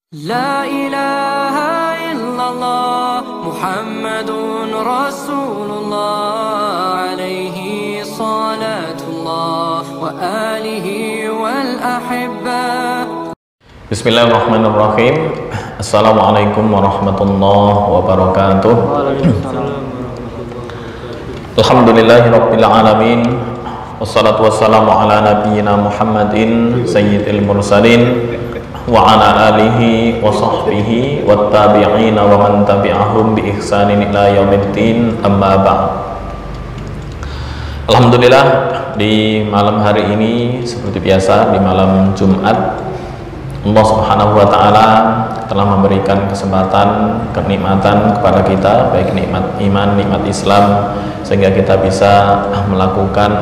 La ilaha illallah Muhammadun Rasulullah alaihi salatullah wa alihi wal ahibba. Bismillahirrahmanirrahim. Assalamualaikum warahmatullahi wabarakatuh. Alhamdulillahirabbil alamin. Wassalatu wassalamu ala nabiyyina Muhammadin sayyidil mursalin wa ala alihi wa sahbihi wat tabi'ina wa man tabi'ahum bi ihsanin ila yaumiddin, amma ba'd. Alhamdulillah, di malam hari ini seperti biasa di malam Jumat, Allah Subhanahu wa taala telah memberikan kesempatan, kenikmatan kepada kita, baik nikmat iman, nikmat Islam, sehingga kita bisa melakukan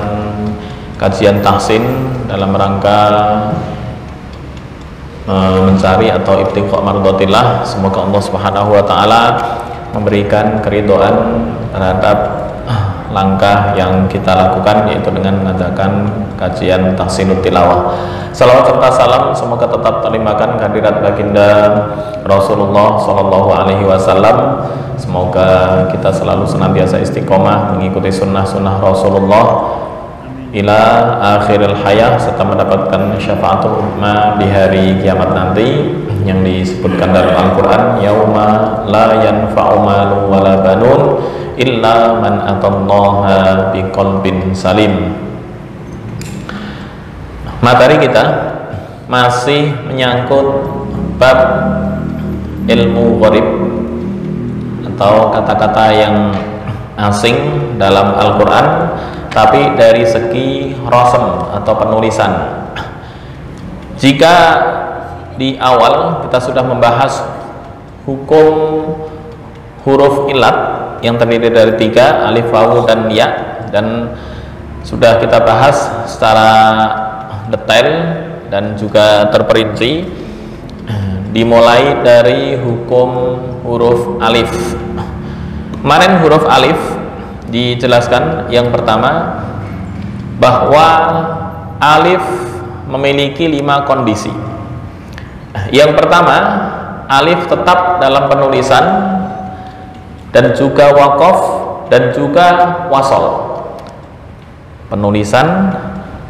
kajian tahsin dalam rangka mencari atau ibtigha mardatillah. Semoga Allah Subhanahu wa taala memberikan keridhaan terhadap langkah yang kita lakukan, yaitu dengan mengadakan kajian tahsinut tilawah. Salawat serta salam semoga tetap terlimpahkan kehadirat baginda Rasulullah sallallahu alaihi wasallam. Semoga kita selalu senantiasa istiqomah mengikuti sunnah-sunnah Rasulullah ila akhiril hayah, serta mendapatkan syafaatul ummah di hari kiamat nanti, yang disebutkan dalam Al-Quran, yauma la yanfa'u malun wala banun illa man atallaha biqalbin salim. Materi kita masih menyangkut bab ilmu gharib atau kata-kata yang asing dalam Al-Quran, tapi dari segi rasam atau penulisan. Jika di awal kita sudah membahas hukum huruf ilat yang terdiri dari 3, alif, wawu, dan ya, dan sudah kita bahas secara detail dan juga terperinci, dimulai dari hukum huruf alif. Kemarin huruf alif dijelaskan yang pertama bahwa alif memiliki 5 kondisi. Yang pertama, alif tetap dalam penulisan dan juga waqaf dan juga wasol. Penulisan,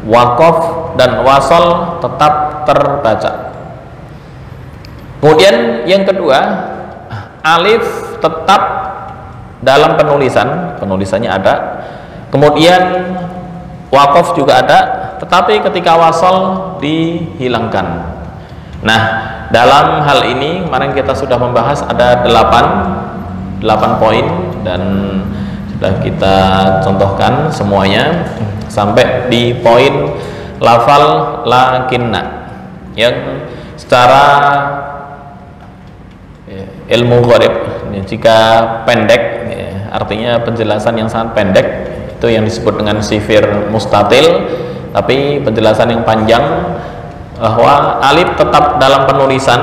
waqaf dan wasol tetap terbaca. Kemudian yang kedua, alif tetap dalam penulisannya ada, kemudian waqaf juga ada, tetapi ketika wasal dihilangkan. Nah, dalam hal ini kemarin kita sudah membahas ada 8 poin, dan sudah kita contohkan semuanya sampai di poin lafal lakinna, yang secara ilmu gharib jika pendek, artinya penjelasan yang sangat pendek, itu yang disebut dengan sifir mustatil. Tapi penjelasan yang panjang bahwa alif tetap dalam penulisan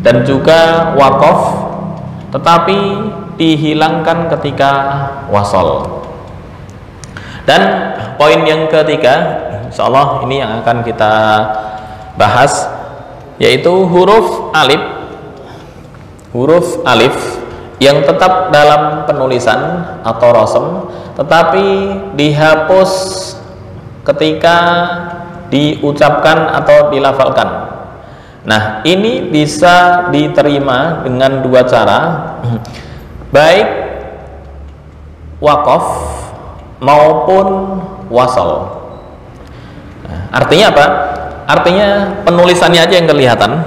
dan juga waqaf, tetapi dihilangkan ketika wasol. Dan poin yang ketiga, insyaallah ini yang akan kita bahas, yaitu huruf alif yang tetap dalam penulisan atau rasam, tetapi dihapus ketika diucapkan atau dilafalkan. Nah, ini bisa diterima dengan 2 cara, baik waqaf maupun wasal. Nah, artinya apa? Artinya penulisannya aja yang kelihatan,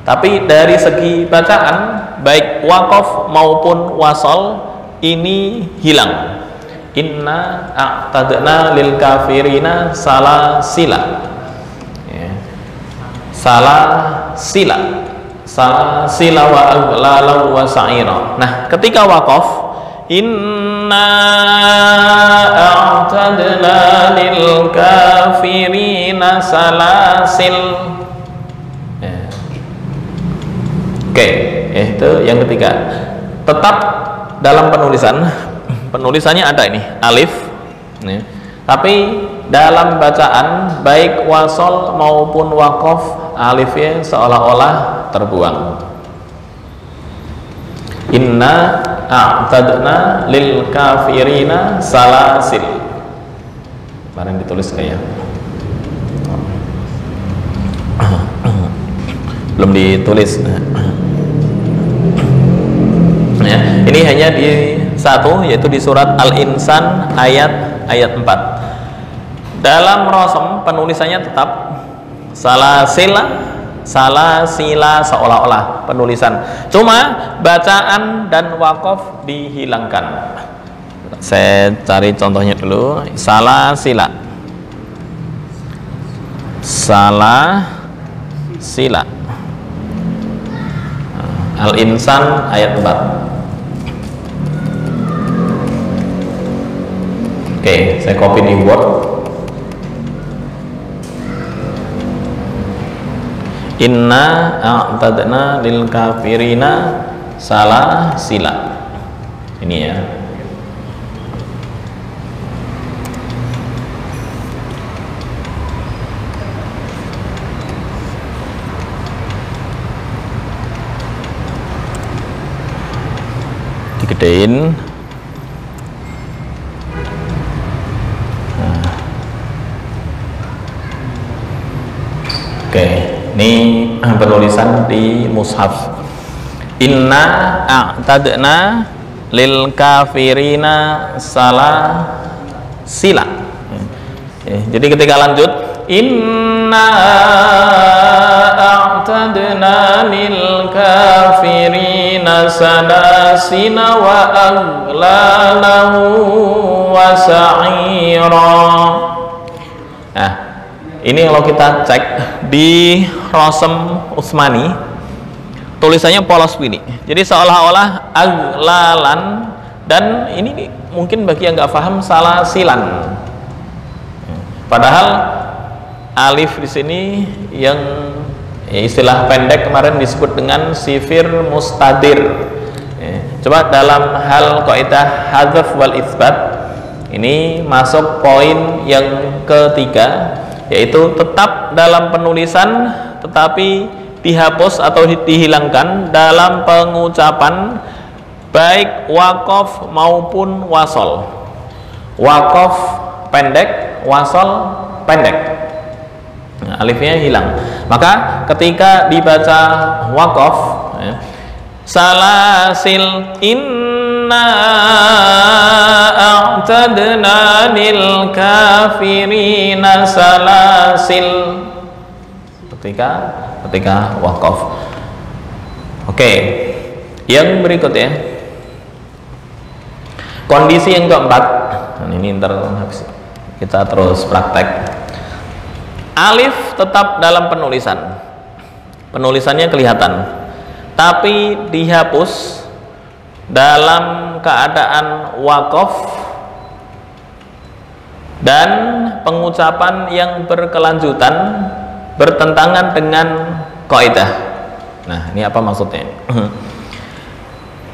tapi dari segi bacaan baik waqaf maupun wasal ini hilang. Inna a'tadna lil kafirina salasila, salasila wa aghlala wa sa'ira. Nah, ketika waqaf, inna a'tadna lil kafirina salasil. Oke, itu yang ketiga. Tetap dalam penulisannya ada ini alif, tapi dalam bacaan baik wasol maupun waqaf alifnya seolah-olah terbuang. Inna a'tadna lil kafirina salasil. Kemarin ditulis kayak belum ditulis. Ya, ini hanya di satu, yaitu di surat Al-Insan ayat 4. Dalam rosem penulisannya tetap salasila seolah-olah penulisan, cuma bacaan dan wakaf dihilangkan. Saya cari contohnya dulu. Salasila Al-Insan ayat 4. Oke, saya copy di Word. Inna a'tadna lil kafirina salasila. Ini ya. Digedein. Oke, ini penulisan di mushaf. Inna a'tadna lil kafirina salasila. Jadi ketika lanjut, inna a'tadna lil kafirina salasina wa aghlalahu wa sa'ira. Nah, ini kalau kita cek di Rosem Utsmani, tulisannya polos begini. Jadi seolah-olah aglalan, dan ini mungkin bagi yang nggak paham salah silan. Padahal alif di sini yang istilah pendek kemarin disebut dengan sifir mustadir. Coba dalam hal kaidah hadzaf wal itsbat, ini masuk poin yang ketiga, yaitu tetap dalam penulisan tetapi dihapus atau dihilangkan dalam pengucapan, baik wakaf maupun wasol. Wakaf pendek, wasol pendek, nah, alifnya hilang. Maka ketika dibaca wakaf, salasil inna a'tadna lil kafirina salasil, ketika wakaf. Oke, yang berikut ya, kondisi yang keempat. Nah, ini kita terus praktek. Alif tetap dalam penulisannya kelihatan, tapi dihapus dalam keadaan wakaf dan pengucapan yang berkelanjutan bertentangan dengan kaidah. Nah, ini apa maksudnya?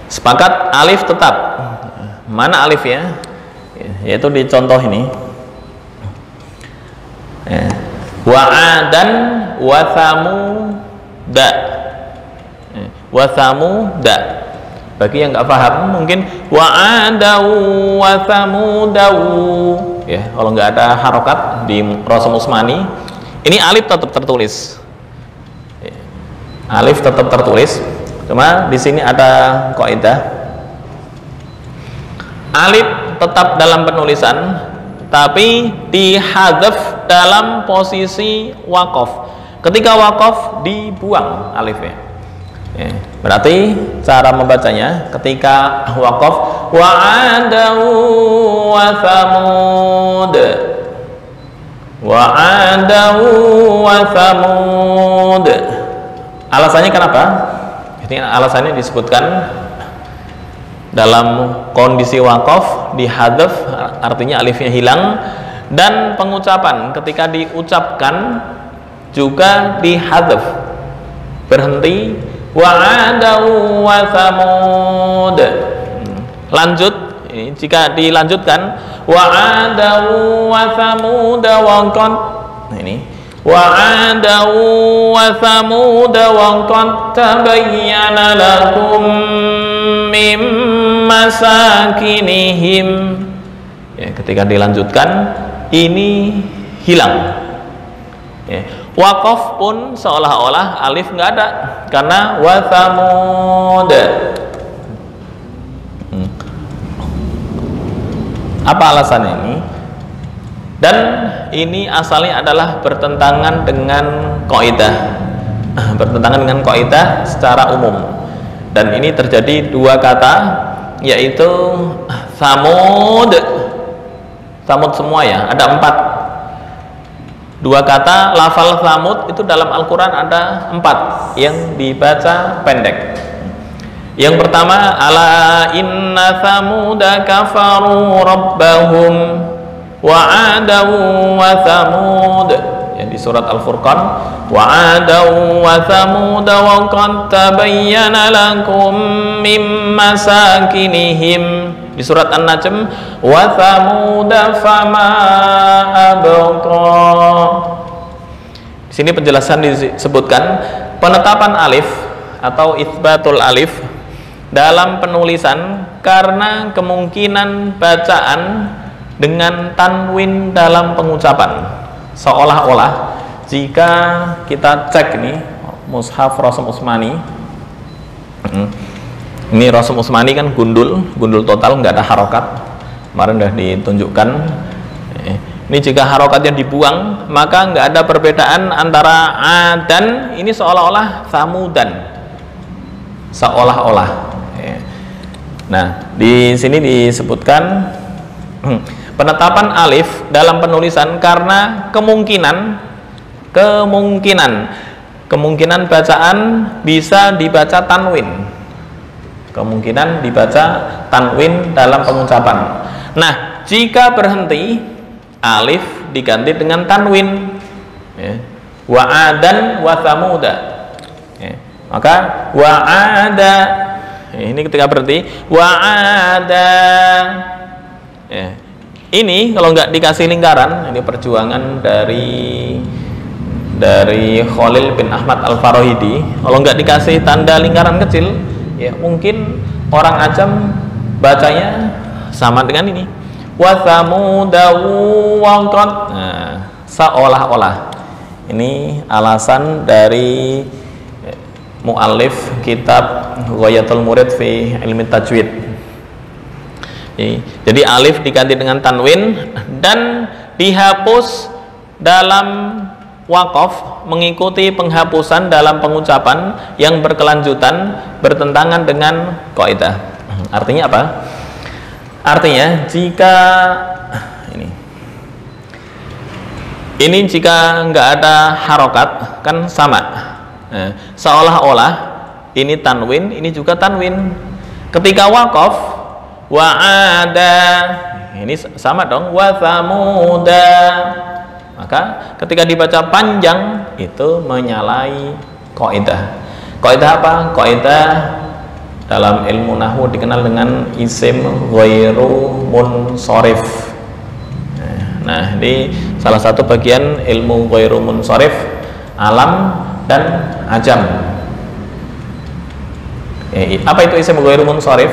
Sepakat alif tetap. Mana alif ya? Yaitu di contoh ini. Wa'adan wa thamuda. Wa thamuda. Bagi yang nggak paham mungkin wa'adau wa thamudau. Ya, kalau nggak ada harokat di Rosem Utsmani, ini alif tetap tertulis. Alif tetap tertulis. Cuma di sini ada kaidah. Alif tetap dalam penulisan, tapi dihadzaf dalam posisi wakaf. Ketika wakaf dibuang alifnya. Berarti cara membacanya ketika wakaf wa'adau wa thamud, wa'adau wa thamud. Alasannya kenapa? Ini alasannya disebutkan dalam kondisi wakaf dihadzaf, artinya alifnya hilang, dan pengucapan ketika diucapkan juga dihadzaf, berhenti. Wa'adau wa thamud. Lanjut, jika dilanjutkan wa'adau wa thamud wa qad. Nah, ini وعادا وثمود وقد تبين لكم من مساكنهم. Ya, ketika dilanjutkan ini hilang. Ya. Waqaf pun seolah-olah alif nggak ada karena wa thamud. Apa alasannya ini? Dan ini asalnya adalah bertentangan dengan kaidah. Bertentangan dengan kaidah secara umum. Dan ini terjadi dua kata, yaitu Thamud. Thamud semua ya, ada 4. Dua kata lafal Thamud itu dalam Al-Quran ada 4 yang dibaca pendek. Yang pertama, ala inna Thamuda kafaru rabbahum wa adaw wa Thamud, ya, di surat Al-Furqan, wa adaw wa Thamud wa qad tabayyana lakum min masakinihim, di surat An-Najm, wa Thamud fama abqa. Di sini penjelasan disebutkan penetapan alif atau itsbatul alif dalam penulisan karena kemungkinan bacaan dengan tanwin dalam pengucapan. Seolah-olah jika kita cek nih mushaf Rasul Utsmani, ini Rasul Utsmani kan gundul total, nggak ada harokat. Kemarin udah ditunjukkan. Ini jika harokatnya dibuang maka nggak ada perbedaan antara a dan ini seolah-olah samudan, seolah-olah. Nah, di sini disebutkan penetapan alif dalam penulisan karena kemungkinan bacaan bisa dibaca tanwin, kemungkinan dibaca tanwin dalam pengucapan. Nah, jika berhenti alif diganti dengan tanwin, ya, wa'adan wa thamuda, ya, maka wa'ada, ini ketika berhenti wa'ada, ya. Ini kalau nggak dikasih lingkaran, ini perjuangan dari Khalil bin Ahmad Al-Farahidi. Kalau nggak dikasih tanda lingkaran kecil, ya mungkin orang Ajam bacanya sama dengan ini. Wa thamudawu waqad. Nah, seolah-olah. Ini alasan dari muallif kitab Ghayatul Murid fi Ilmi Tajwid. Jadi alif diganti dengan tanwin dan dihapus dalam waqaf mengikuti penghapusan dalam pengucapan yang berkelanjutan bertentangan dengan kaidah. Artinya apa? Artinya jika ini jika nggak ada harokat kan sama, seolah-olah ini tanwin, ini juga tanwin. Ketika waqaf wa'ada, ini sama dong, wa thamuda, maka ketika dibaca panjang itu menyalahi kaidah. Kaidah apa? Kaidah dalam ilmu nahwu dikenal dengan isim ghairu munsharif. Nah, ini salah satu bagian ilmu ghairu munsharif, alam dan ajam. Apa itu isim ghairu munsharif?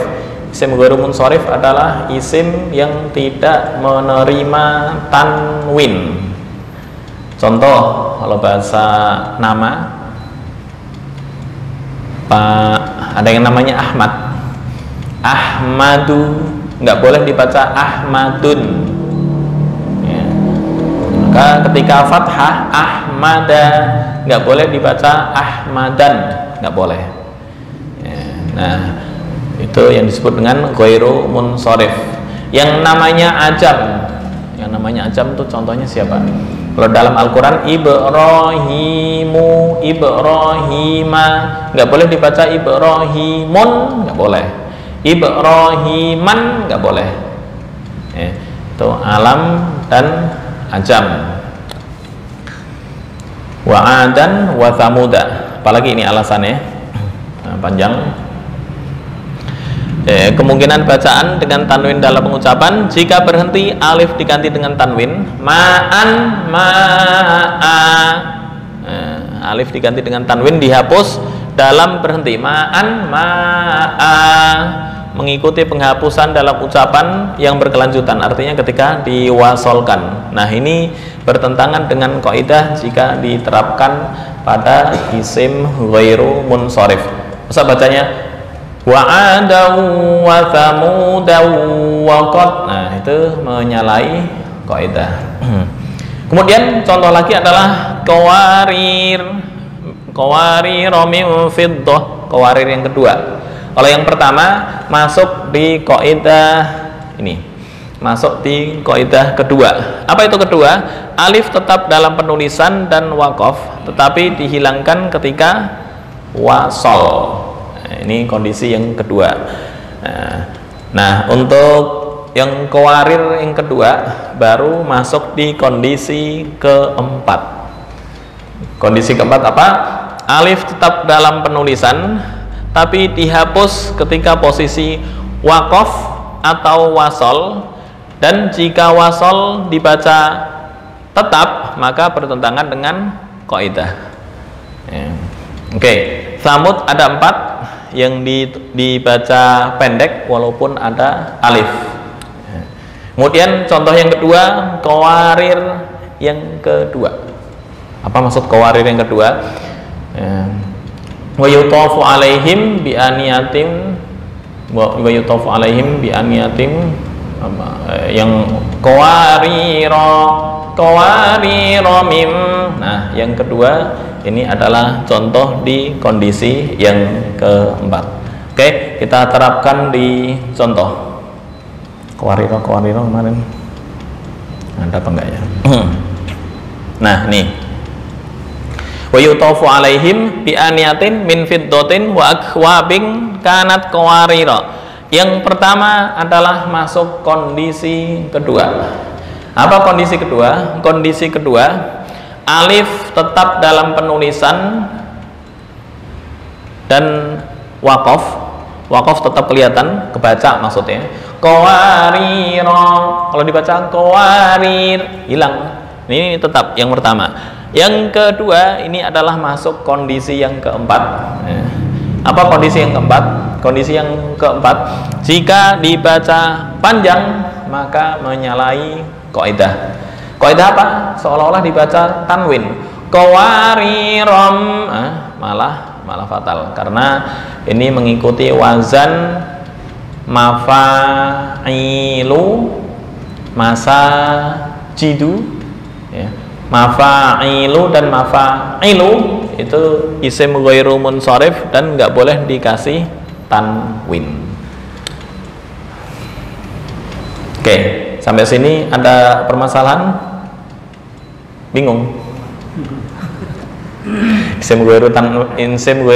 Isim ghairu munsharif adalah isim yang tidak menerima tanwin. Contoh, kalau bahasa nama, Pak, ada yang namanya Ahmad, Ahmadu, nggak boleh dibaca Ahmadun, ya. Maka ketika fathah Ahmada, nggak boleh dibaca Ahmadan, nggak boleh, ya. Nah, itu yang disebut dengan ghairu munsharif. Yang namanya ajam, itu contohnya siapa? Kalau dalam Al-Quran Ibrahimu, Ibrahima, nggak boleh dibaca Ibrahimun, nggak boleh. Ibrahiman, nggak boleh. Itu alam dan ajam. Wa'adan wa thamuda. Apalagi ini alasannya, nah, panjang. Kemungkinan bacaan dengan tanwin dalam pengucapan, jika berhenti alif diganti dengan tanwin, ma'an ma'a, alif diganti dengan tanwin dihapus dalam berhenti, ma'an ma'a, mengikuti penghapusan dalam ucapan yang berkelanjutan, artinya ketika diwasolkan. Nah, ini bertentangan dengan kaidah jika diterapkan pada isim ghairu munsharif. Masa bacanya wa'adaw wa thamudaw wa qad, nah itu menyalahi kaidah. Kemudian contoh lagi adalah qawarir min fiddah, qawarir yang kedua. Kalau yang pertama masuk di kaidah ini, masuk di kaidah kedua. Apa itu kedua? Alif tetap dalam penulisan dan waqaf, tetapi dihilangkan ketika wasol. Ini kondisi yang kedua. Nah, untuk yang qawarir yang kedua baru masuk di kondisi keempat. Kondisi keempat apa? Alif tetap dalam penulisan tapi dihapus ketika posisi waqaf atau wasol, dan jika wasol dibaca tetap maka bertentangan dengan kaidah. Oke, Tsamud ada 4 yang dibaca pendek walaupun ada alif. Kemudian contoh yang kedua, qawarir yang kedua. Apa maksud qawarir yang kedua? Wa yutafu alaihim bi aniyatin, wa yutafu alaihim bi aniyatin, yang qawarira mim. Nah, yang kedua ini adalah contoh di kondisi yang keempat. Oke, kita terapkan di contoh. Qawarira kemarin ada apa enggak ya? Nah, nih. Wa yutafu alaihim bi aniyatin min fiddatin wa akwabin kanat qawarira. Yang pertama adalah masuk kondisi kedua. Apa kondisi kedua? Kondisi kedua, alif tetap dalam penulisan dan waqaf tetap kelihatan, kebaca maksudnya. Qawarira, kalau dibaca qawarir hilang. Ini tetap yang pertama. Yang kedua ini adalah masuk kondisi yang keempat. Apa kondisi yang keempat? Kondisi yang keempat, jika dibaca panjang maka menyalahi kaidah. Kaidah apa? Seolah-olah dibaca tanwin. Qawariram, malah fatal karena ini mengikuti wazan mafa'ilu, masajidu, ya. Mafa'ilu dan mafa'ilu itu isim ghairu munsharif dan nggak boleh dikasih tanwin. Oke, sampai sini ada permasalahan? Bingung? Isim ghairu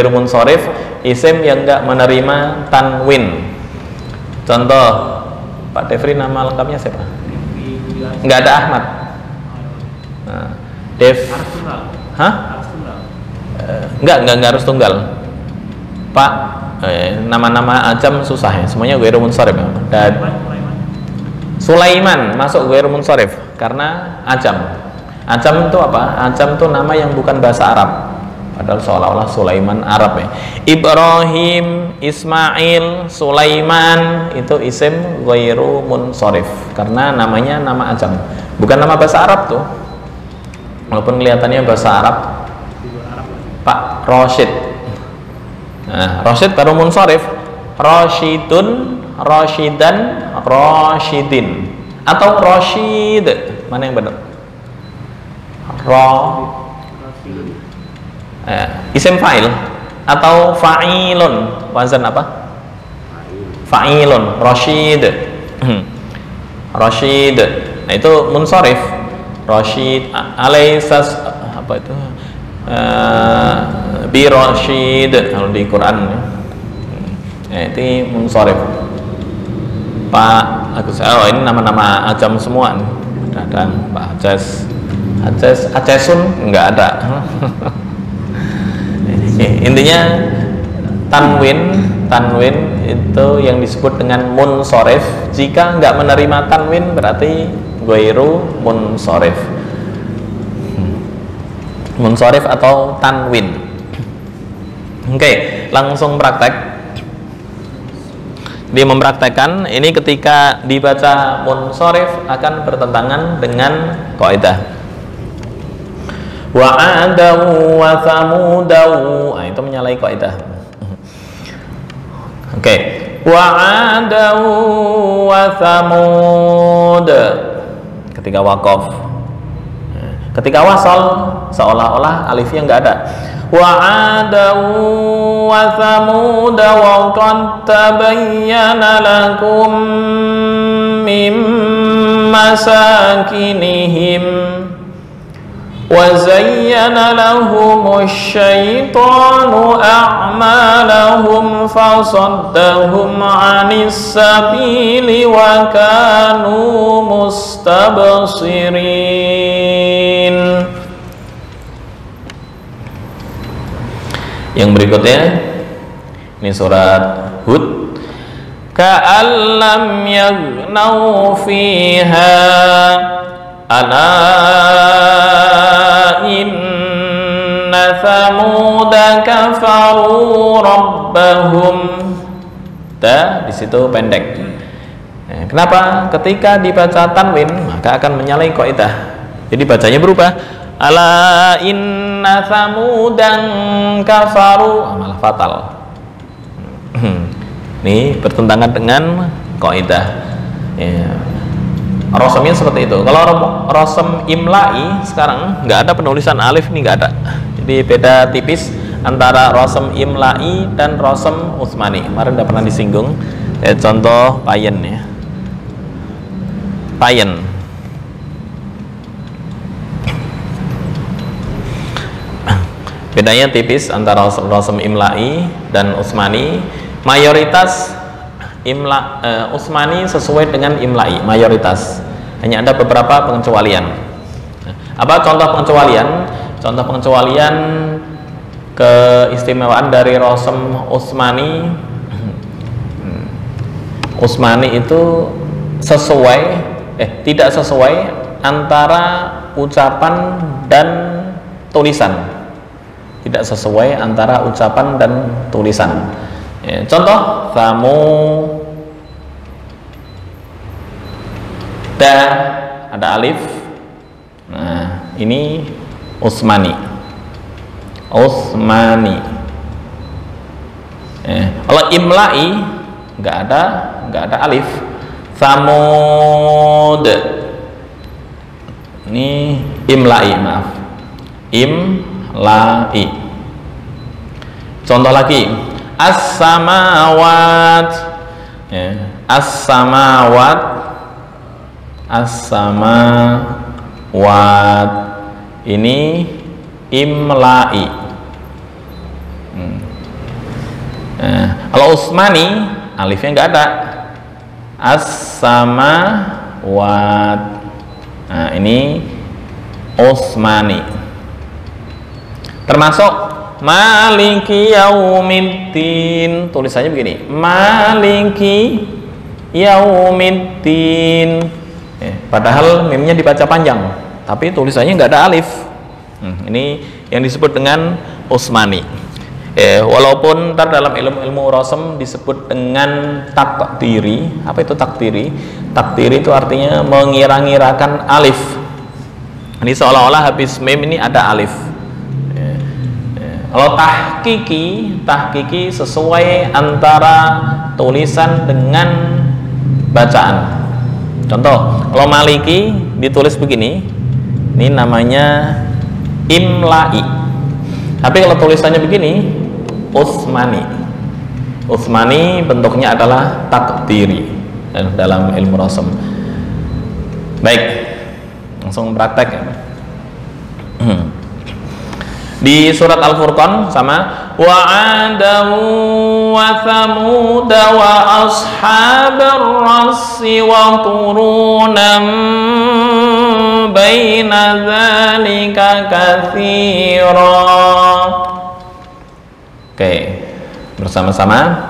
munsharif, isim yang nggak menerima tanwin. Contoh, Pak Devri nama lengkapnya siapa? Nggak ada Ahmad. Nah, Dev. Hah? Enggak harus tunggal. Pak, nama-nama ajam susah ya, semuanya ghairu munsharif ya. Dan Sulaiman masuk ghairu munsharif karena ajam. Ajam itu apa? Ajam itu nama yang bukan bahasa Arab. Padahal seolah-olah Sulaiman Arab ya. Ibrahim, Ismail, Sulaiman itu isim ghairu munsharif karena namanya nama ajam, bukan nama bahasa Arab tuh. Walaupun kelihatannya bahasa Arab. Pak Roshid. Nah, Roshid baru munsharif. Roshidun, Roshidan, Roshidin, atau Roshid. Mana yang benar? Isim fa'il atau fa'ilun. Wazan apa? Fa'ilun. Roshid. Roshid. Nah, itu munsharif. Roshid alaisas apa itu? Bi Roshid kalau di Quran ya, itu munsharif. Pak Agus, oh ini nama-nama ajam semua nih. Ada Pak Acesun enggak ada. Intinya tanwin tanwin itu yang disebut dengan munsorif. Jika nggak menerima tanwin berarti ghairu munsorif. Munsorif atau tanwin. Oke, langsung praktek. Dia mempraktekkan ini ketika dibaca munsorif akan bertentangan dengan kaidah. Wa adaw wa thamudaw. Nah, itu menyalahi kaidah. Oke. Wa adaw wa thamud. Ketika waqaf. Ketika wasal seolah-olah alifnya enggak ada. Wa adaw wa thamud wa qad tabayyana lakum mim masakinihim wa zayyana lahumusy syaitanu a'malahum fasaddahum 'anis sabili wa kanu mustabsirin. Yang berikutnya ini surat Hud. Ka'allam yaghnau fiha ala inna thamuda kafaru rabbahum. Di situ pendek. Kenapa? Ketika dibaca tanwin maka akan menyalahi kaidah. Jadi bacanya berubah. Ala inna thamudan kafaru, malah fatal. Ini bertentangan dengan kaidah. Ya. Rosomnya seperti itu. Kalau rosom imla'i sekarang nggak ada penulisan alif, nih nggak ada. Jadi beda tipis antara rosom imla'i dan rosom utsmani. Kemarin udah pernah disinggung. Contoh payen ya. Payen. Bedanya tipis antara rosom imla'i dan utsmani. Mayoritas utsmani sesuai dengan imla'i, mayoritas. Hanya ada beberapa pengecualian. Apa contoh pengecualian? Contoh pengecualian keistimewaan dari rosom utsmani. Utsmani itu sesuai, tidak sesuai antara ucapan dan tulisan. Tidak sesuai antara ucapan dan tulisan. Ya, contoh da ada alif. Nah, ini utsmani. Utsmani. Kalau imla'i nggak ada alif. Thamud. Ini imla'i, maaf. Imla'i. Contoh lagi, as-samawat. As-samawat. As-samawat. Ini imla'i. Kalau utsmani alifnya nggak ada. As-samawat. Nah, ini utsmani. Termasuk maliki yaumiddin, tulisannya begini, maliki yaumiddin. Padahal mimnya dibaca panjang, tapi tulisannya nggak ada alif. Ini yang disebut dengan utsmani. Walaupun ntar dalam ilmu rosem disebut dengan takdiri. Apa itu takdiri? Takdiri itu artinya mengira-ngirakan alif. Ini seolah-olah habis mim ini ada alif. Kalau tahkiki sesuai antara tulisan dengan bacaan. Contoh, kalau maliki ditulis begini, ini namanya imla'i. Tapi kalau tulisannya begini, utsmani. Utsmani bentuknya adalah takdiri dalam ilmu rosem. Baik, langsung praktek ya. Di surat Al-Furqan sama wa 'adaw wa thamud wa ashabar rassi wa qurunan baina dzalika katsira. Oke, bersama-sama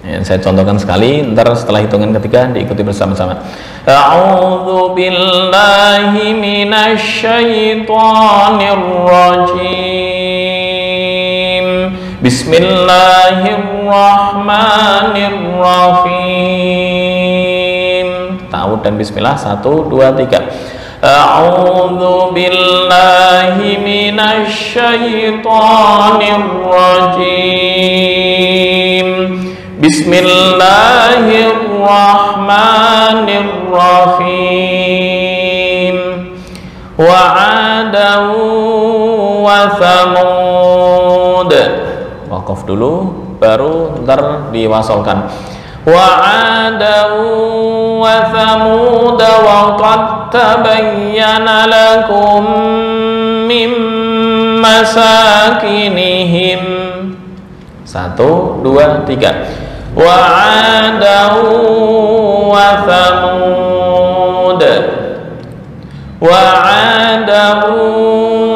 Ya, saya contohkan sekali, ntar setelah hitungan ketiga diikuti bersama-sama. A'udzu billahi minasyaitonir rajim. Bismillahirrahmanirrahim. Ta'awudz dan bismillah. 1, 2, 3. A'udzu billahi minasyaitonir rajim. Bismillahirrahmanirrahim. Wa 'adan wa thamud. Waqaf dulu, baru ntar diwasolkan. Wa 'adan wa thamud wa qad tabayyana lakum min masakinihim. 1, 2, 3. Wa 'adan wa thamud. Wa 'adan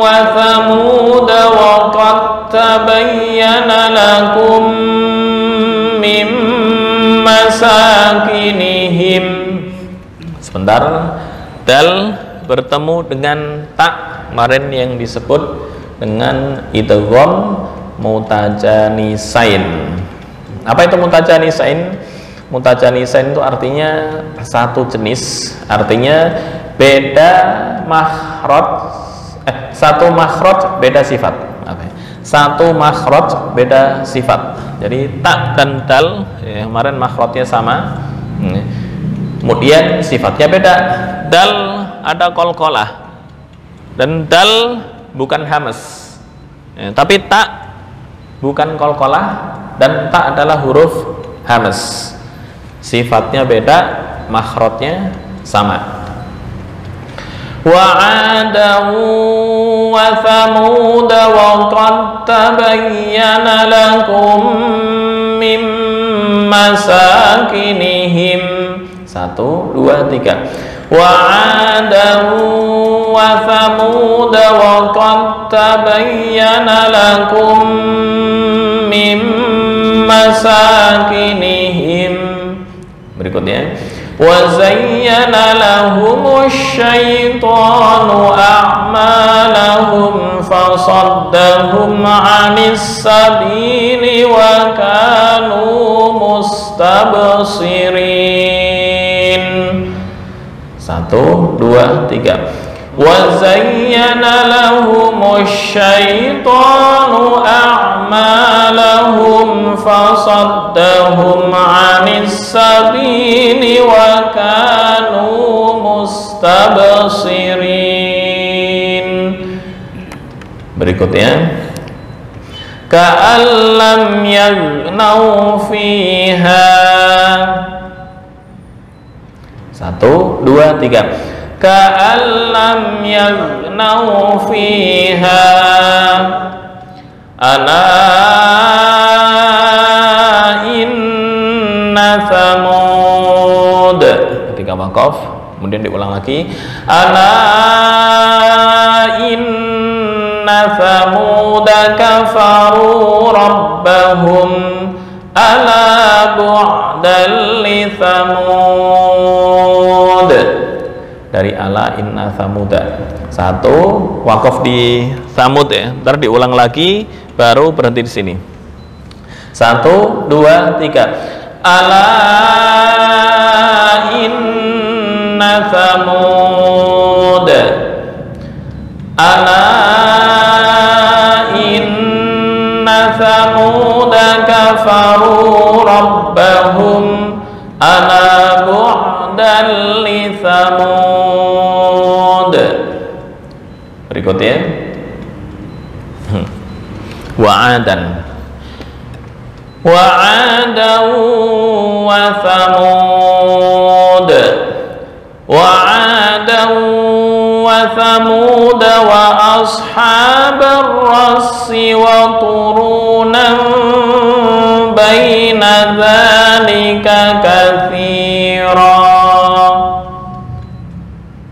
wa thamud wa qad tabayyana lakum min masakinihim. Sebentar. Dal bertemu dengan tak kemarin yang disebut dengan idgham mutajanisain. Apa itu mutajanisain? Mutajanisain itu artinya satu jenis, artinya beda makhraj, satu makhraj beda sifat. Satu makhraj beda sifat. Jadi tak dan dal ya, kemarin makhrajnya sama, kemudian sifatnya beda. Dal ada qalqalah dan dal bukan hamas ya, tapi tak bukan qalqalah dan tak adalah huruf hamas. Sifatnya beda, makhrajnya sama. Wa 'adan wa thamud wa qad tabayyana lakum min masakinihim. 1, 2, 3. Wa 'adan wa thamud wa qad tabayyana lakum min masakinihim. Berikutnya, wa zayyana lahumus syaitanu a'malahum fasaddahum 'anis sabili wa kanu mustabsirin. 1, 2, 3. Wa zayyana lahumus syaitanu a'malahum fasaddahum 'anis sabili wa kanu mustabsirin. Berikutnya, ka'allam yaghnau fiha. 1, 2, 3. Ka'allam yaghnau fiha. Ala inna thamud. Ketika waqaf kemudian diulang lagi. Ala inna thamud kafaru rabbahum. Ala bu'dan li thamud. Dari ala inna thamuda. 1, waqaf di thamud ya. Ntar diulang lagi baru berhenti di sini. 1, 2, 3. Ala inna thamud. Ala inna thamud kafaru rabbahum. Ala bu'dan li thamud. Berikutnya, wa'adan. Wa'adan wa thamud. Wa'adan wa thamud wa ashabar rassi wa turunan baina dzalika katsira.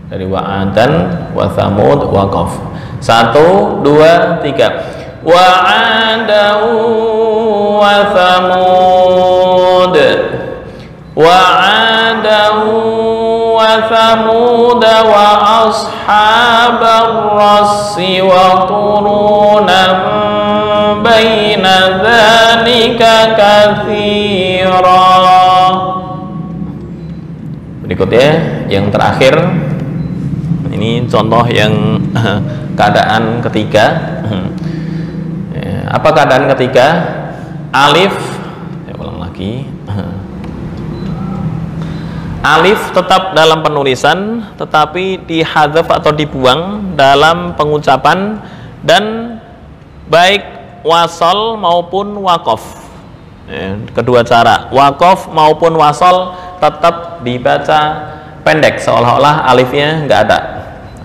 Dari wa'adan wa thamud waqaf. 1, 2, 3. Wa'adan wa thamud. ثمود وأصحاب الرس وقرونا بين ذلك كثيرا. Berikutnya yang terakhir, ini contoh yang keadaan ketiga. Apa keadaan ketiga? Alif, saya ulang lagi. Alif tetap dalam penulisan, tetapi dihadzaf atau dibuang dalam pengucapan, dan baik wasol maupun wakof. Kedua cara, wakof maupun wasol tetap dibaca pendek, seolah-olah alifnya nggak ada.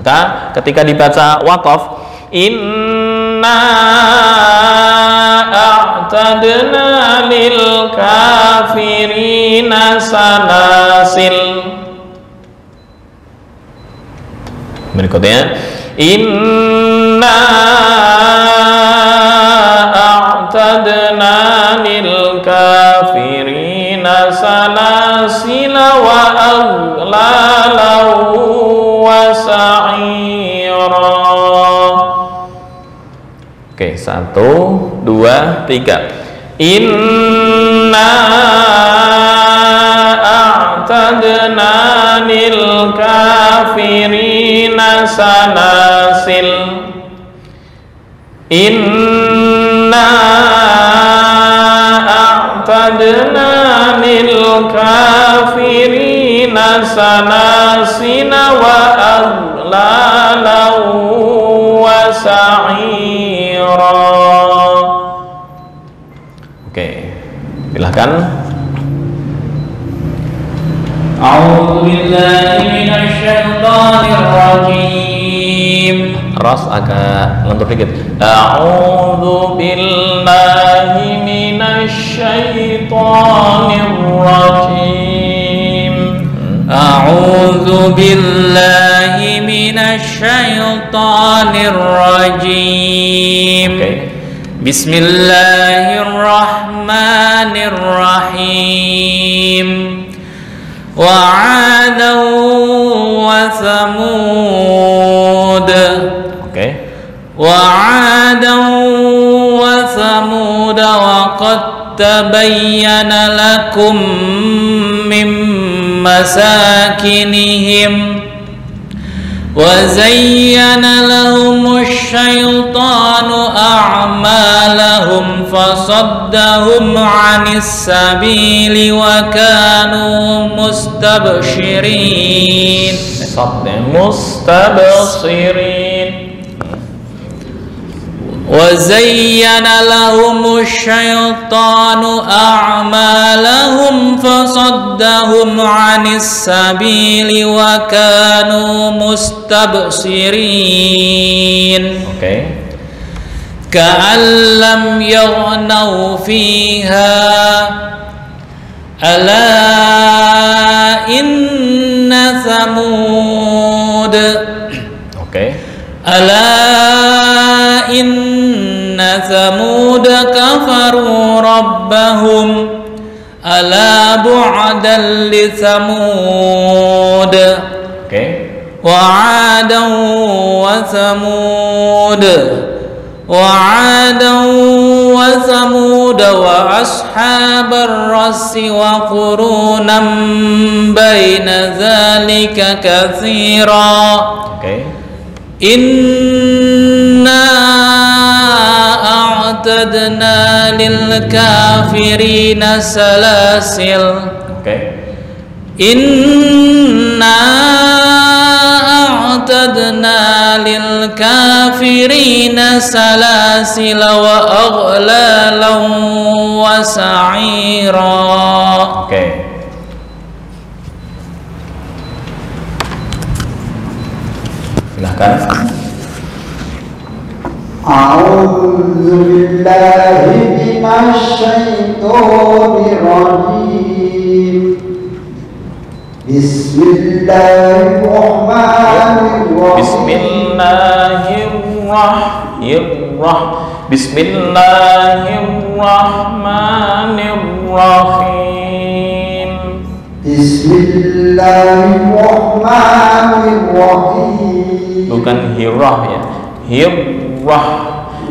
Maka ketika dibaca wakof, inna a'tadna lil kafirina salasil. Berikutnya, inna a'tadna lil kafirina salasila wa aghlalan wa sa'ira. Oke, 1, 2, 3. Inna a'tadna lil kafirina salasil. Inna a'tadna lil kafirina salasila wa aghlalan wa sa'ira. Oke, silahkan. A'udzu billahi minasy syaithanir rajim. Ras agak lentur dikit. A'udzu billahi minasy syaithanir rajim. A'udzu billahi minasy syaithanir rajim. Okay. Bismillahirrahmanirrahim. Wa'adan wa thamud. Okay. Wa'adan wa thamud wa qad tabayyana lakum min masakinihim وزين لهم الشيطان أعمالهم فصدهم عن السبيل وكانوا مستبشرين. وزين لهم الشيطان أعمالهم فصدهم عن السبيل وكانوا مستبصرين. كأن لم يغنوا فيها ألا إن ثمود ألا إن ثمود كفروا ربهم ألا بعدا لثمود. وعادا وثمود وأصحاب الرس وقرونا بين ذلك كثيرا. إنا أعتدنا للكافرين سلاسل. إنا أعتدنا للكافرين سلاسل وأغلالا وسعيرا. Silahkan. A'udzu billahi minasy syaithanir rajim. Bismillahirrahmanirrahim. Bismillahirrahmanirrahim. Bismillahirrahmanirrahim. Bukan hirah ya. Hirah.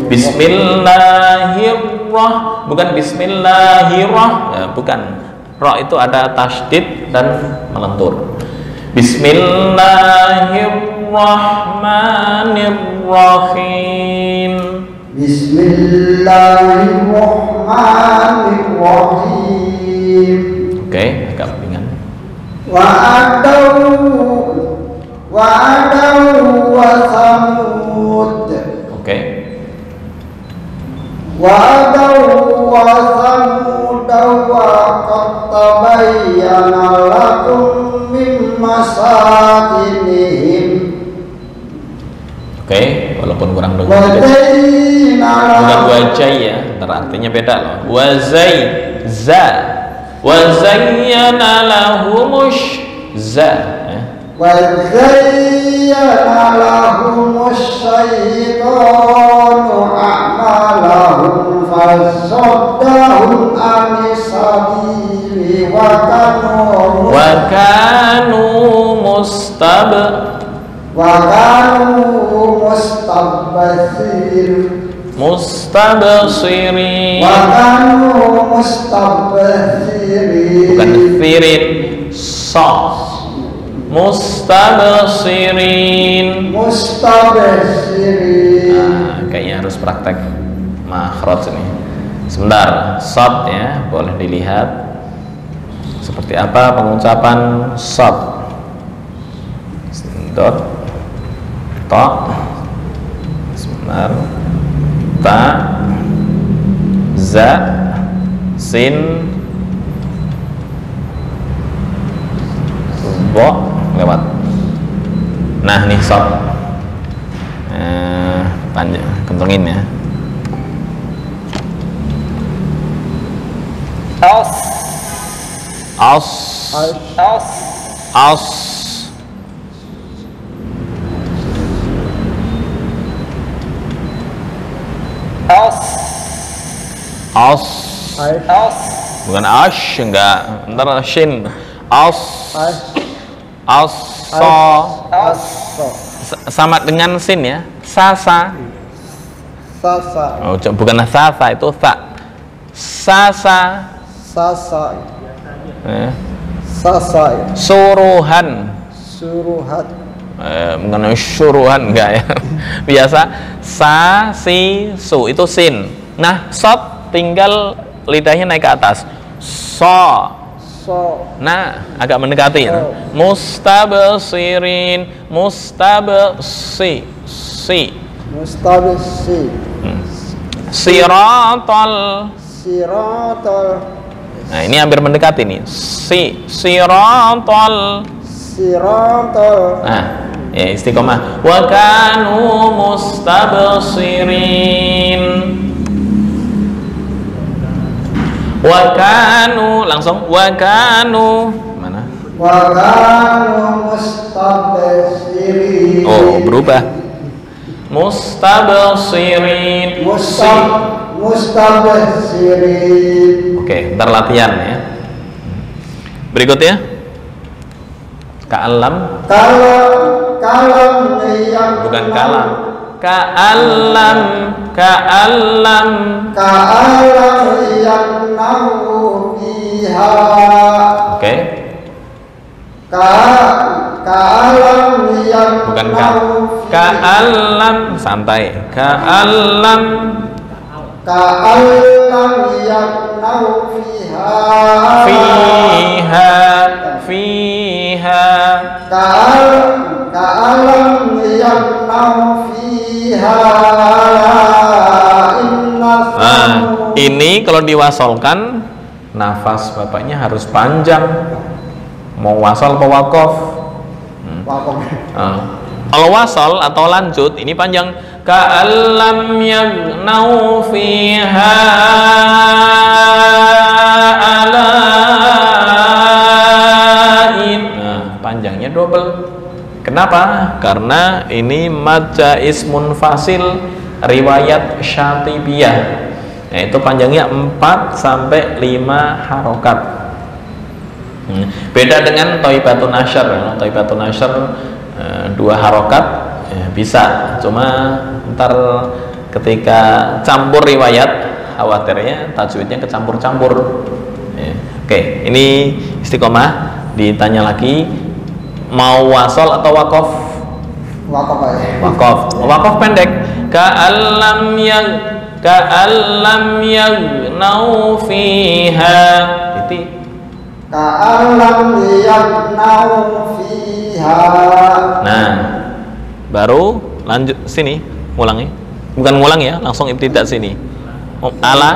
Bismillahirrah. Bukan bismillahirrah. Ya, bukan. Ra itu ada tasydid dan melentur. Bismillahirrahmanirrahim. Bismillahirrahmanirrahim. Oke, agak ringan. Wa'adaw wa samud. Oke. Wa'adaw wa samud wa qad tabayyana lakum min masakinihim. Oke, walaupun kurang dulu. Bukan wajai ya, artinya beda loh. Wazai za. Wazayyana lahumush za. Wazayyana lahumush syaitanu a'malahum fasaddahum anis sabili wa kanu mustabsirin. Bukan firin, mustabsirin. Nah, kayaknya harus praktek makhraj ini. Sebentar, sad ya, boleh dilihat seperti apa pengucapan sad. Dot, ta, sebentar, ta, za, sin, bo, lewat. Nah, nih sad. Panjang, kencengin ya. Aus. Bukan ash, enggak. Ntar shin. Sama dengan sin ya. Sasa. Oh, bukan sasa, itu sa. Sasa. Suruhan. Bukan syuruhan, enggak ya. Biasa sa, si, su itu sin. Nah, sod tinggal lidahnya naik ke atas. So. Nah, agak mendekati ya. Mustabsirin, Siratal. Nah, ini hampir mendekati nih. Siratal. Nah, ya istiqomah. Wa kanu mustabsirin. Wa kanu, langsung wa kanu. Mana? Wa kanu mustabsirin. Oh, berubah. Mustabsirin. Mustabsirin. Oke, ntar latihan ya. Berikutnya. Ka'alam. Kalam yang bukan kalam. Ka'alam yang nau biha. Oke. Ka'alam yang bukan ka'alam, santai. Ka'alam yang nau fiha. Ka'alam yang nau fiha. Ini kalau diwasolkan nafas bapaknya harus panjang. Mau wasol atau wakof? Kalau wasol atau lanjut ini panjang. Ka'alam yagnau fiha alain. Nah, panjangnya double. Kenapa? Karena ini mad jaiz munfasil riwayat Syatibiyah. Nah, itu panjangnya 4 sampai 5 harokat. Beda dengan Thaibatun Nasyr. Thaibatun Nasyr 2 harokat bisa, cuma ntar ketika campur riwayat khawatirnya tajwidnya kecampur-campur. Oke, ini istiqomah. Ditanya lagi, mau wasol atau wakof? Wakaf aja. Wakof. Wakof pendek. Ka'allam yagnau fiha. Ka'allam yagnau fiha. Nah, baru lanjut sini, ngulangi. Bukan ngulang ya, langsung ibtidak sini. Ala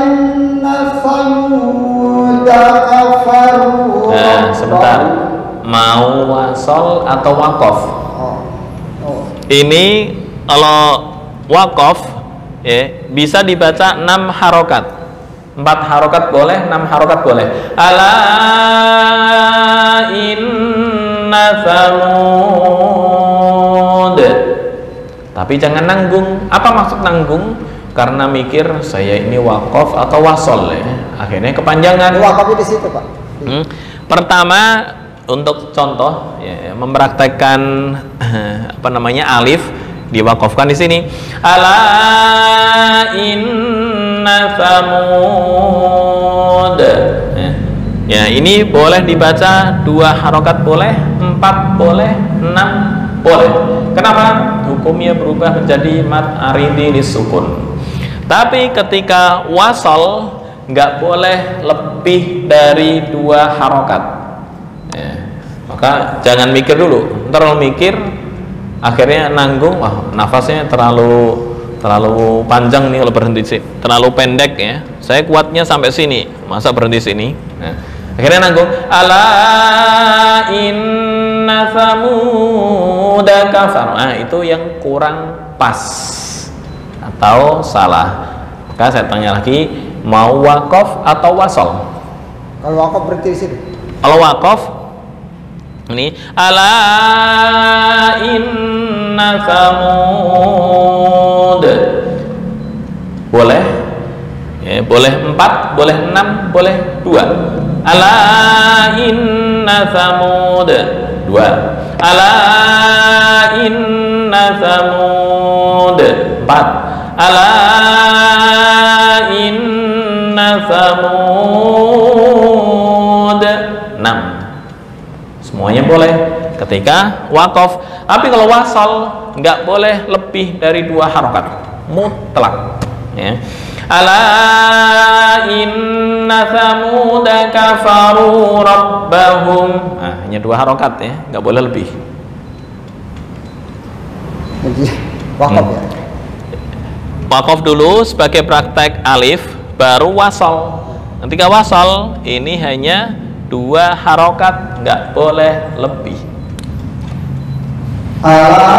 inna samuda kafaru. Nah, sebentar. Mau wasol atau wakof? Ini kalau wakof ya, bisa dibaca 6 harokat. 4 harokat boleh, 6 harokat boleh. Ala inna samud. Tapi jangan nanggung. Apa maksud nanggung? Karena mikir saya ini wakof atau wasol ya. Akhirnya kepanjangan. Wakafnya di situ, Pak. Pertama, untuk contoh ya, mempraktekkan alif diwakafkan di sini. Ala inna samud. Ya, ini boleh dibaca 2 harokat boleh, 4 boleh, 6 boleh. Kenapa? Hukumnya berubah menjadi mad aridi disukun. Tapi ketika wasol nggak boleh lebih dari 2 harokat. Maka jangan mikir dulu. Ntar kalau mikir akhirnya nanggung, wah nafasnya terlalu panjang nih kalau berhenti sini, terlalu pendek ya. Saya kuatnya sampai sini, masa berhenti sini? Nah, akhirnya nanggung. Ala inna samuda kafaru. Nah, itu yang kurang pas atau salah. Maka saya tanya lagi, mau wakof atau wasol? Kalau wakaf berhenti di sini. Kalau wakof ini ala inna samud boleh ya, boleh 4, boleh 6, boleh 2. Ala inna samud 2. Ala inna samud 4. Ala inna samud 6. Semuanya boleh ketika wakof. Tapi kalau wasol nggak boleh lebih dari 2 harokat mutlak ya. Ala inna samuda kafaru rabbahum. Nah, hanya 2 harokat ya, nggak boleh lebih. Jadi wakaf ya. Wakof dulu sebagai praktek alif, baru wasol. Ketika wasol ini hanya 2 harokat, nggak boleh lebih. Ala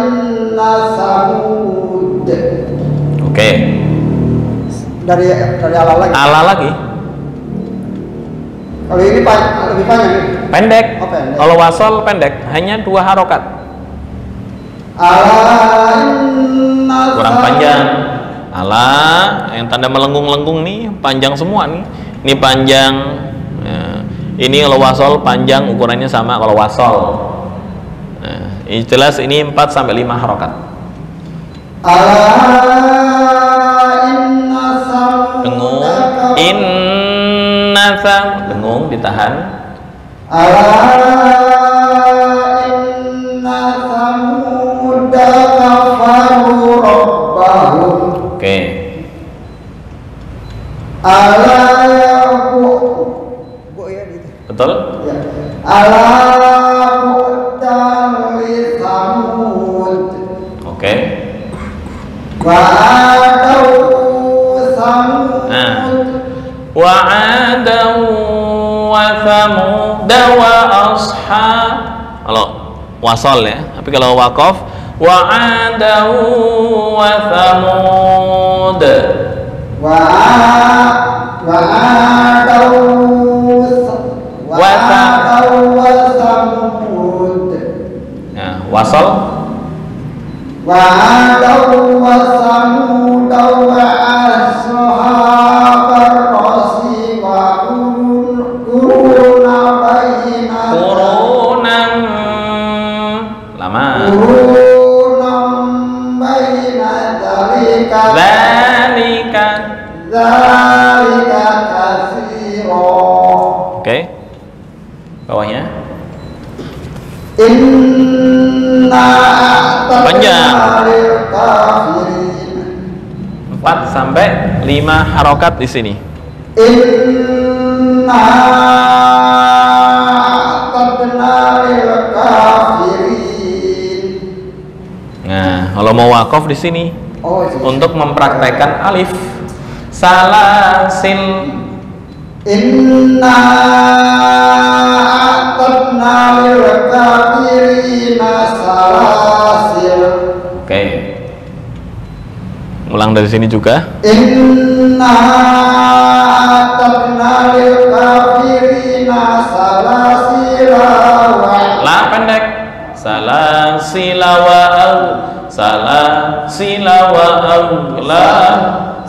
inna samud. Oke. Dari ala lagi. Ala lagi. Kalau ini lebih panjang nih. Pendek. Oh, pendek. Kalau wasol pendek, hanya 2 harokat. Ala inna Kurang panjang. Ala yang tanda melengkung-lengkung nih panjang semua nih. Ini panjang ya. Ini kalau wasol panjang ukurannya sama kalau wasol. Nah, ini jelas ini 4 sampai 5 harokat. Dengung, inna sam, dengung ditahan. Inna samuda kafaru rabbahum. Oke. Bu ya gitu. Betul? Ya. Ala mu'tali samud. Oke. Wa adau samud. Nah. Wa adau wa samud wa ashab. Kalau wasol ya, tapi kalau wakof wa adau wa samud. Wa adau wa samud. Nah, wasol Wa adau wa samud wa ashabal Dzalika. Dzalika katsira. Oke. Bawahnya. Inna Panjang. lil kafirin. 4 sampai 5 harokat di sini. Inna a'tadna lil kafirin. Nah, kalau mau wakaf di sini Oh, iya. untuk mempraktekkan alif salasil. Inna a'tadna lil kafirin salasil. Oke. Ulang dari sini juga. Inna a'tadna lil kafirin salasila wa La pendek. Salasila wa salasila wa la.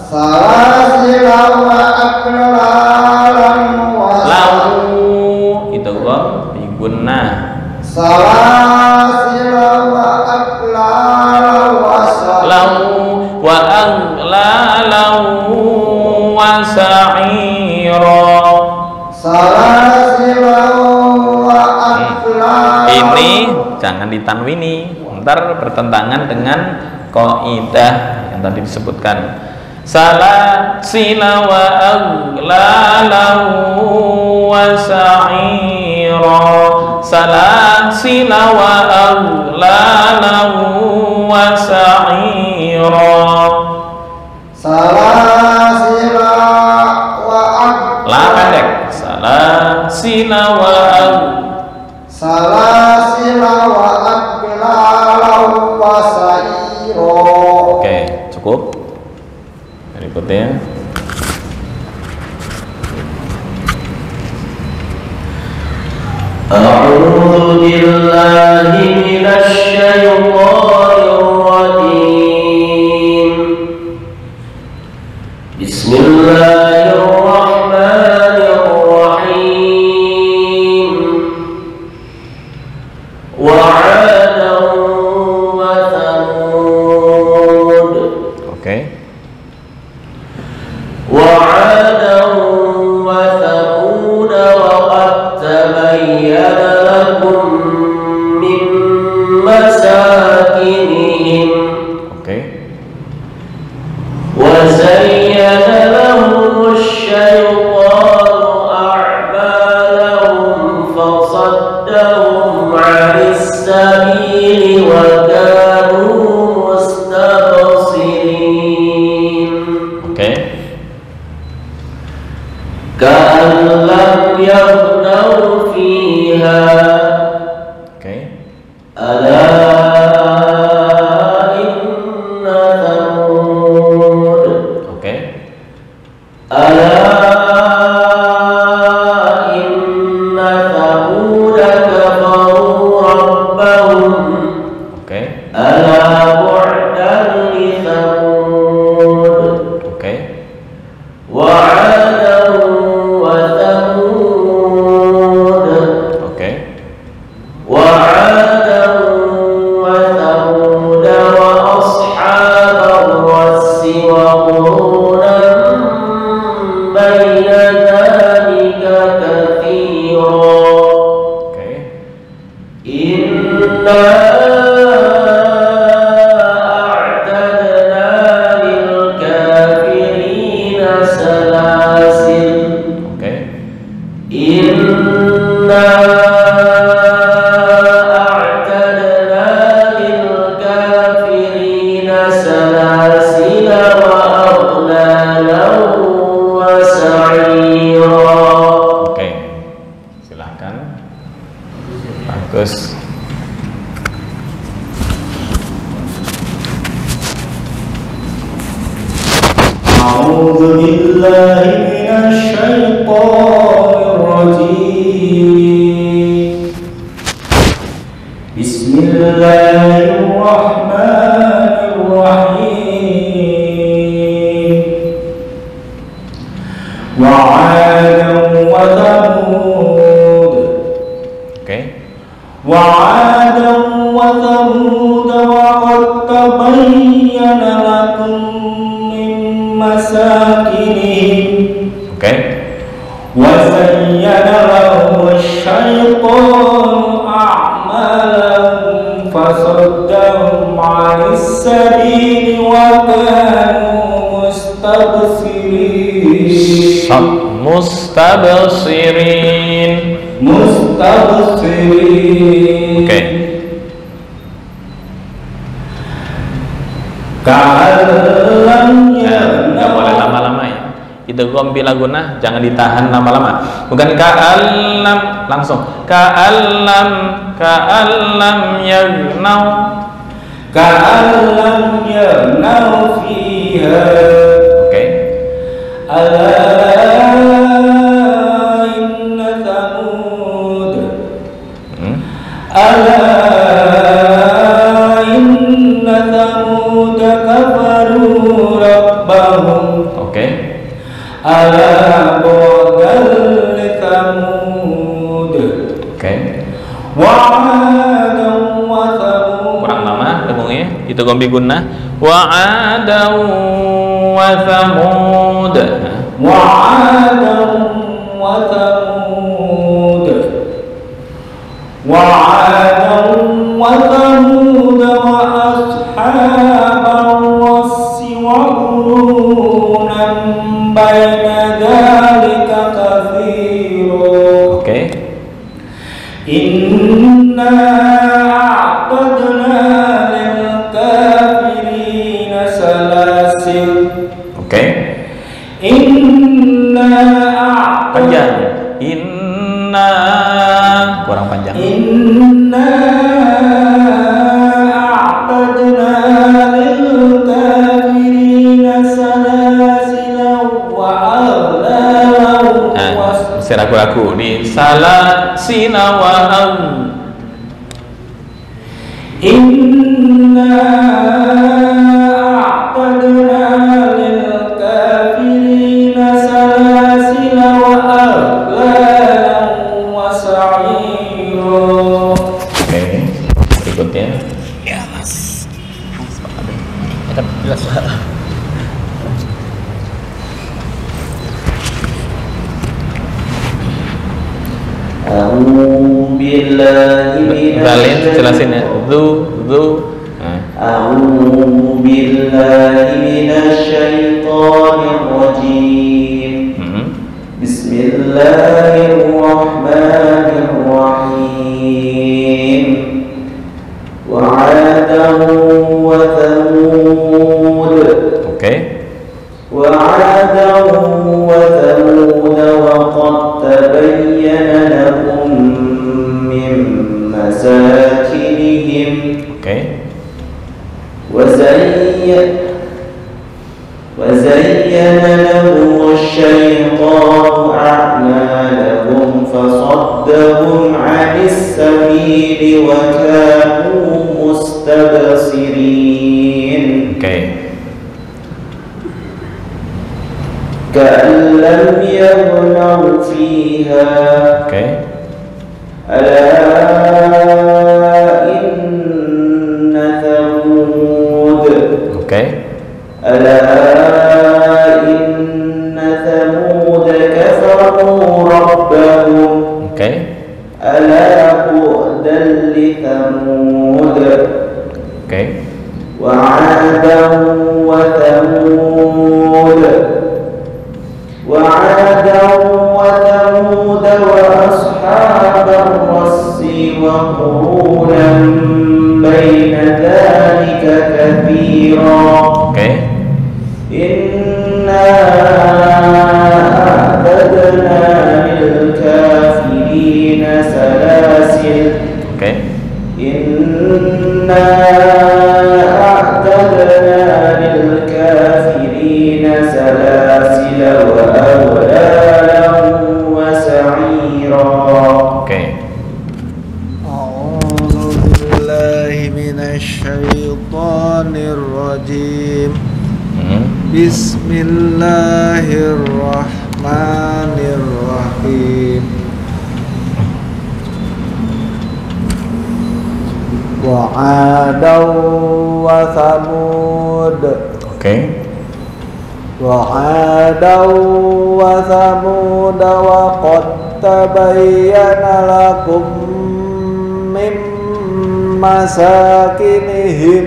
salasila wa aklalan wa Lau itu kok bigunna. salasila wa aklalan wa Lau wa lau wa sa'ira. salasila wa aklalan. Ini jangan ditanwini, ntar bertentangan dengan kaidah yang tadi disebutkan. Salasila wa aghlalahu wa sa'ira. Salasila wa aghlalahu wa sa'ira. Salasila wa La pendek. Salasila wa salasila wa aghlalan wa sa'ira. Oke, cukup. Berikutnya. A'udzu billahi minasy syaithanir rajim. Bismillahirrahmanirrahim. Wa 'adan wa thamud. Oke. وعادا وثمود وقد تبين لكم من مساكنهم Oke. وزين لهم الشيطان أعمالهم فصدهم عن السبيل وكانوا مستبصرين Oke. كأن لم يغنوا فيها Oke. ألا إن ثمود Oke. ألا إن ثمود كفروا ربهم Oke. ألا بعدا لثمود Oke. وعادا وثمود Oke. وعادا وثمود وأصحاب الرس وقرونا بين ذلك كثيرا Oke. إنا أعتدنا للكافرين سلاسل Oke. إنا أعتدنا للكافرين سلاسل وأغلالا وسعيرا. Oke. Silahkan. Bagus. أعوذ بالله من الشيطان الرجيم. بسم الله الرحمن الرحيم. وعادا وثمود Oke. وعادا وثمود وقد تبين وزين لهم الشيطان أعمالهم فصدهم عن السبيل وكانوا mustabsirin. Oke. Nggak boleh lama-lama ya. Idgham bila gunah jangan ditahan lama-lama. Bukan ka'allam langsung. Ka'allam yagnau. Ka'allam yagnau fiha. Oke. Ala inna Thamud. Ala inna Thamud kafaru rabbahum. Oke. Ala bu'dan li Thamud. Oke. Wa'adan wa Thamud. Kurang lama dengungnya. Itu gombi gunnah. Wa'adan wa Thamud. Wa'adan wa Thamud. Wa'adan wa Thamud wa ashabar rassi wa qurunan baina dhalika katsira. Oke. Inna a'tadna lil kafirina salasil. Oke. Inna Panjang. Inna kurang panjang. Inna a'tadna lil kafirina salasila wa aghlalan wa Masih ragu-ragu di salasina wa Inna a'tadna lil kafirina salasila wa aghlalan wa sa'ira. Oke. Berikutnya. A'udzu billahi Balin jelasin ya. A'udzu billahi minasyaitonir rajim. Bismillahirrahmanirrahim. Wa'adan wa Thamud. Oke. وعادا وثمود وقد تبين لكم من مساكنهم Oke. وزين لهم الشيطان أعمالهم فصدهم عن السبيل وكانوا مستبصرين. Oke. كأن لم يغنوا فيها. Oke. ألا إن ثمود. Oke. ألا إن ثمود كفروا ربهم. Oke. ألا بعدا لثمود. Oke. وعادا وثمود. وعادا وثمود وأصحاب الرس وقرونا بين ذلك كثيرا. Oke. إنا أعتدنا للكافرين سلاسل. Oke. إنا أعتدنا للكافرين سلاسل وأغلالا وسعيرا. Oke. أعوذ بالله من الشيطان الرجيم. بسم الله الرحمن الرحيم. وعادا وثمود. Oke. وعادا وثمود وقد تبين لكم من مساكنهم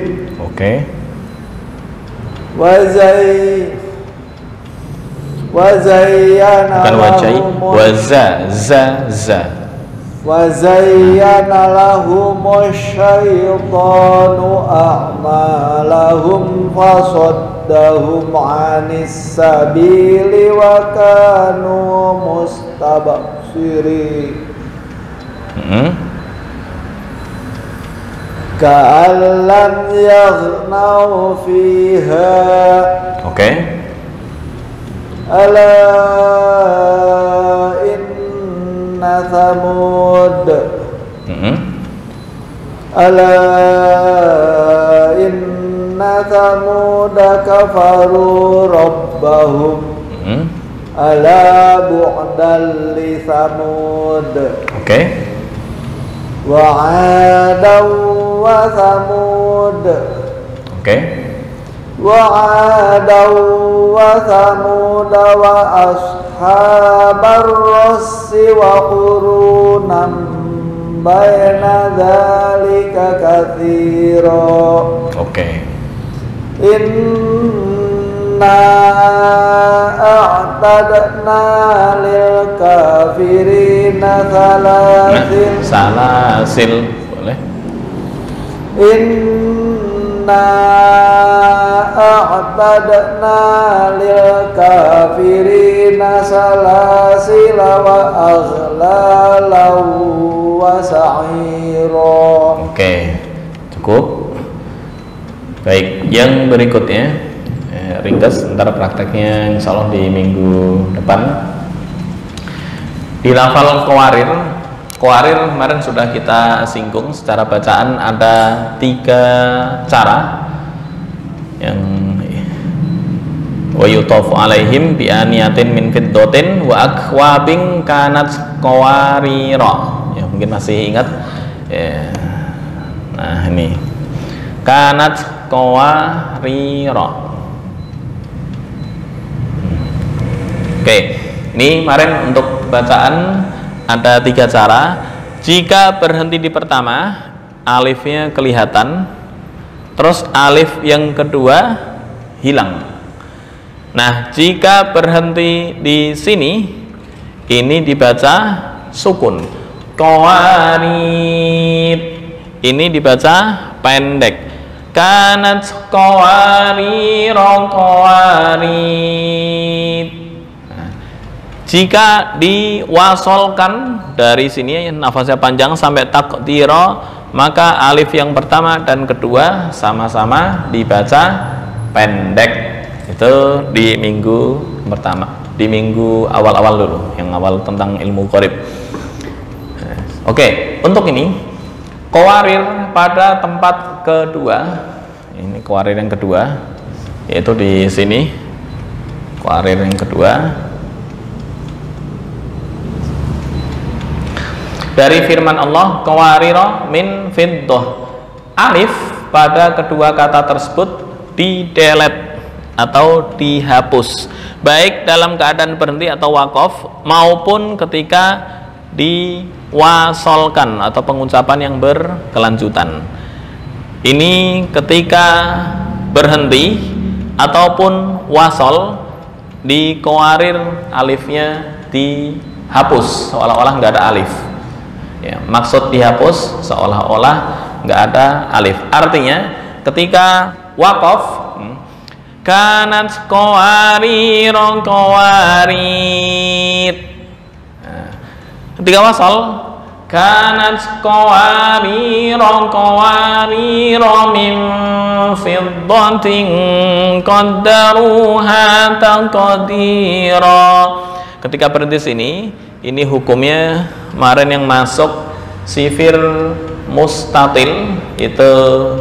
وزين لهم الشيطان أعمالهم فصدهم عن السبيل وكانوا مستبصرين كأن لم يغنوا فيها ألا إن ثمود كفروا ربهم ألا بعدا لثمود وعادا وثمود وأصحاب الرس وقرونا بين ذلك كثيرا إنا أعتدنا للكافرين salasil boleh Inna a'tadna lil kafirina salasila wa aghlalan wa sa'ira. Cukup. Baik, yang berikutnya ringkas sementara prakteknya insya Allah di minggu depan. Di lafal Qawarir kemarin sudah kita singgung secara bacaan ada 3 cara yang wa yutafu alaihim bi aniyatin min fiddatin wa akwabin kanat qawarira. Ya, mungkin masih ingat ya. Nah, ini kanat qawarira. Ini kemarin untuk bacaan ada 3 cara. Jika berhenti di pertama, alifnya kelihatan, terus alif yang kedua hilang. Nah, jika berhenti di sini, ini dibaca sukun. Qawarid, ini dibaca pendek. Kanat qawarira qawarid. Jika diwasolkan dari sini nafasnya panjang sampai takdiro, maka alif yang pertama dan kedua sama-sama dibaca pendek. Itu di minggu pertama, di minggu awal-awal dulu, yang awal tentang ilmu qorib. Untuk ini qawarir pada tempat kedua. Ini qawarir yang kedua, yaitu di sini. Qawarir yang kedua. Dari firman Allah, qawarira min fiddah. Alif pada kedua kata tersebut di-delete atau dihapus, baik dalam keadaan berhenti atau wakaf maupun ketika diwasolkan atau pengucapan yang berkelanjutan. Ini ketika berhenti ataupun wasol, di qawarir alifnya dihapus seolah-olah nggak ada alif. Ya, maksud dihapus seolah-olah nggak ada alif. Artinya ketika wakaf, kanat qawarira qawarid. Nah, ketika wasal, kanat qawarira qawarira min fiddatin qaddaruha taqdira. Ketika berhenti sini, ini hukumnya kemarin yang masuk sifir mustatil, itu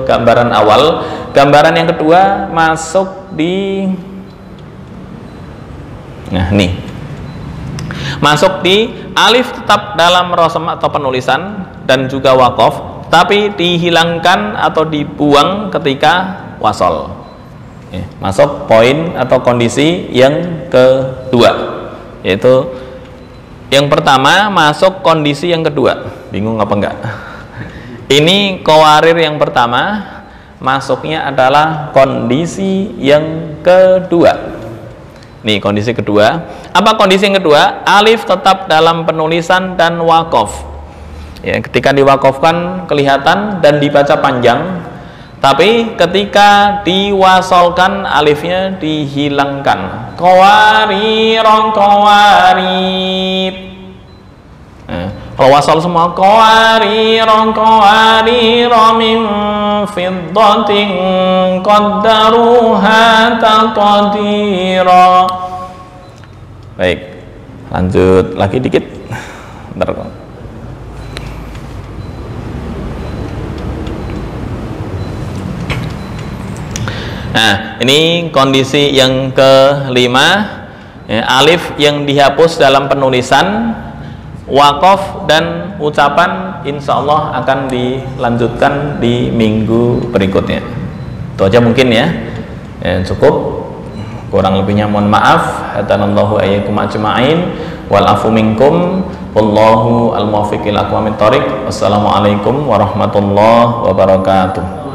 gambaran awal. Gambaran yang kedua masuk di, nah nih, masuk di alif tetap dalam rosam atau penulisan dan juga wakaf, tapi dihilangkan atau dibuang ketika wasol. Masuk poin atau kondisi yang kedua, yaitu yang pertama masuk kondisi yang kedua. Bingung apa enggak? Ini qawarir yang pertama, masuknya adalah kondisi yang kedua. Nih kondisi kedua. Apa kondisi yang kedua? Alif tetap dalam penulisan dan wakof. Ya, ketika diwakofkan kelihatan dan dibaca panjang. Tapi ketika diwasolkan alifnya dihilangkan. Qawarirong qawarib. Kalau wasol semua qawarirong qawarirong min fiddatin qaddaruha taqdira. Baik, lanjut lagi dikit. Bentar kok. Nah, ini kondisi yang kelima, ya, alif yang dihapus dalam penulisan, wakof dan ucapan insya Allah akan dilanjutkan di minggu berikutnya. Itu aja mungkin ya, cukup. Kurang lebihnya mohon maaf. Hadanallahu ayyakum ajma'in wal afu minkum wallahu al-muwaffiq ila aqwamit thoriq. Wassalamualaikum warahmatullahi wabarakatuh.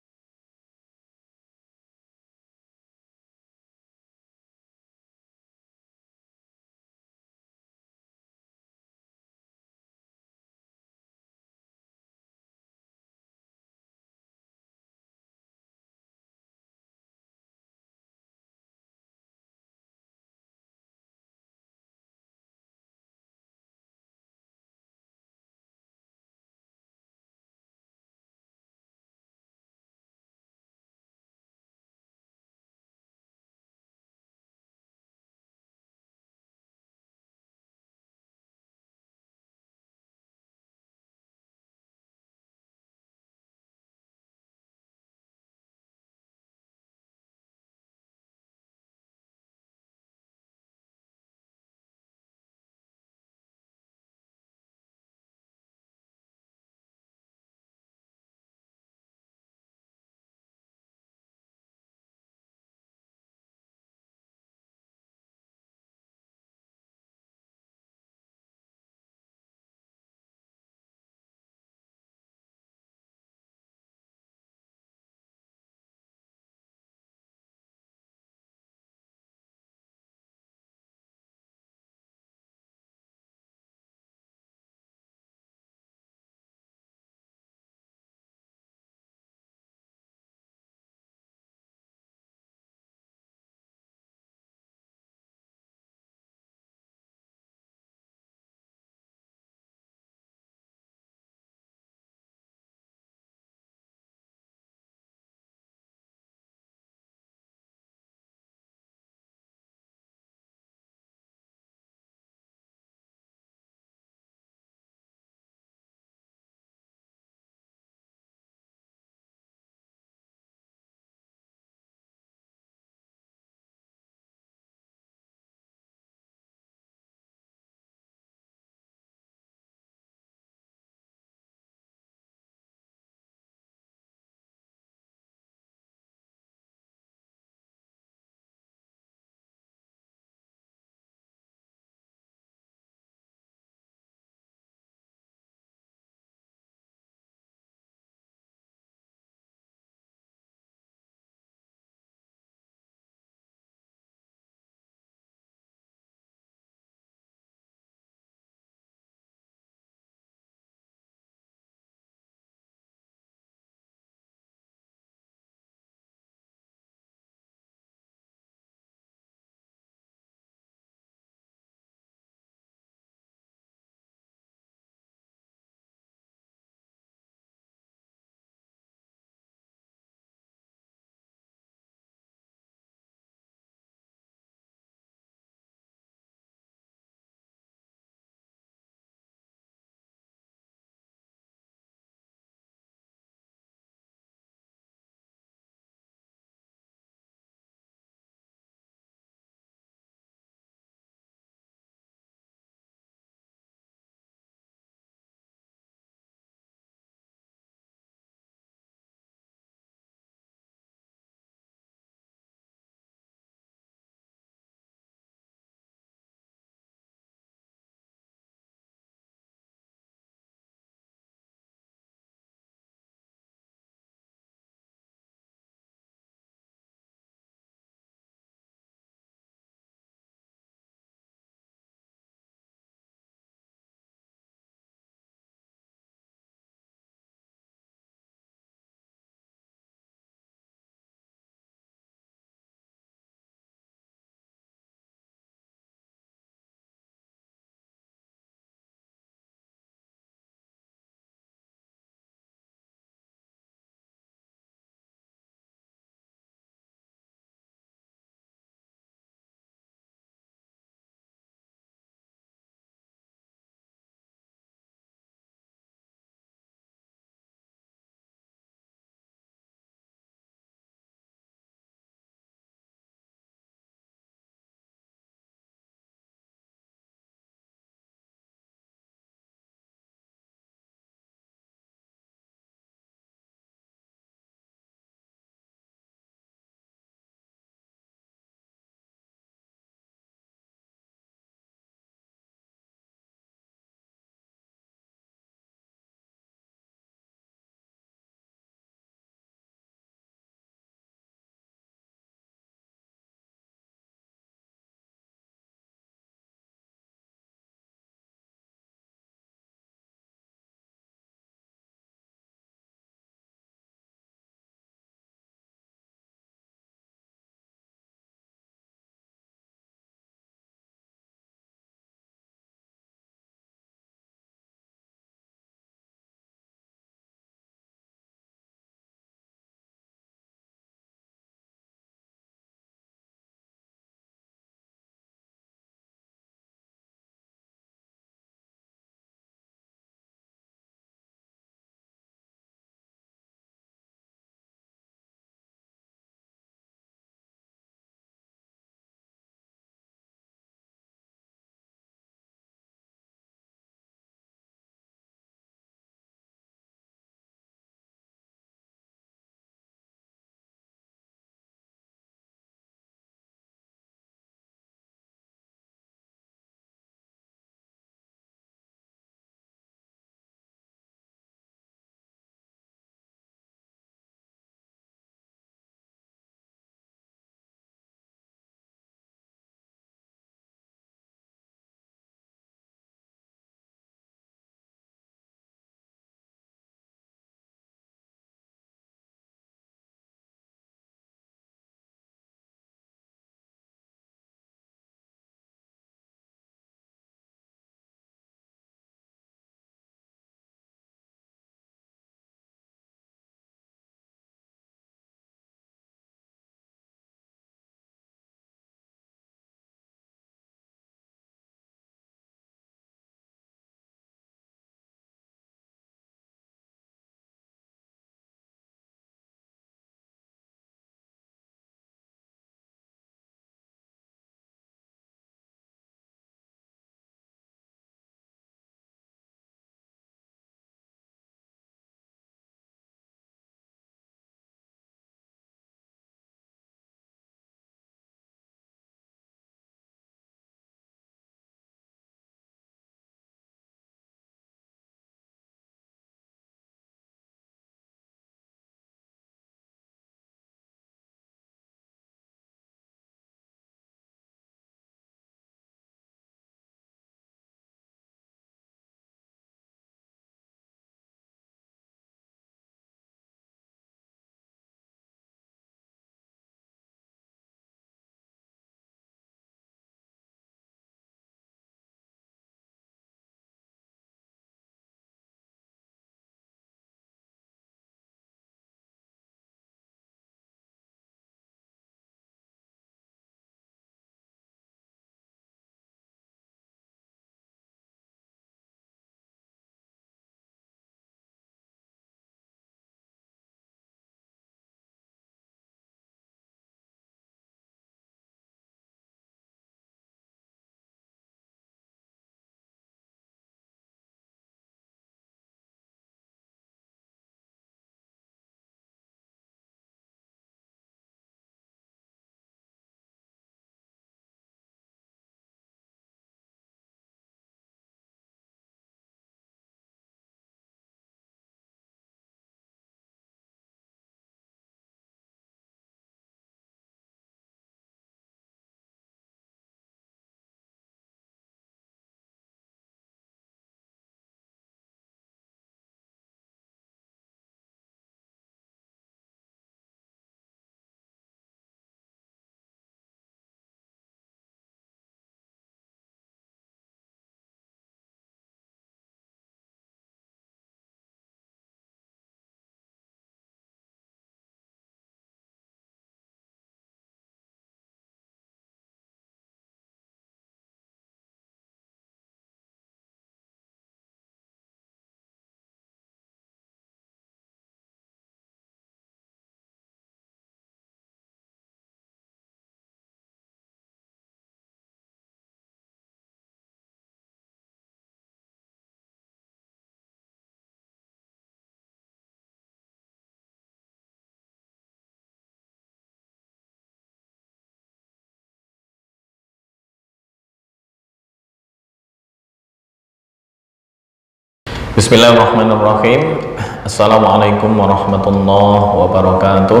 Bismillahirrahmanirrahim. Assalamualaikum warahmatullahi wabarakatuh.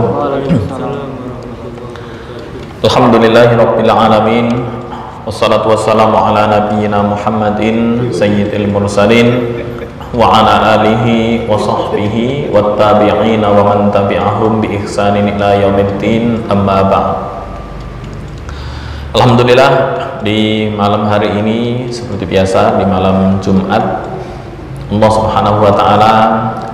Alhamdulillahirabbil alamin. Wassalatu wassalamu ala nabiyyina Muhammadin sayyidil mursalin wa ala alihi wa sahbihi wat tabi'ina wa man tabi'ahum bi ihsanin ila yaumiddin, amma ba'd. Alhamdulillah, di malam hari ini seperti biasa di malam Jumat, Allah Subhanahu wa taala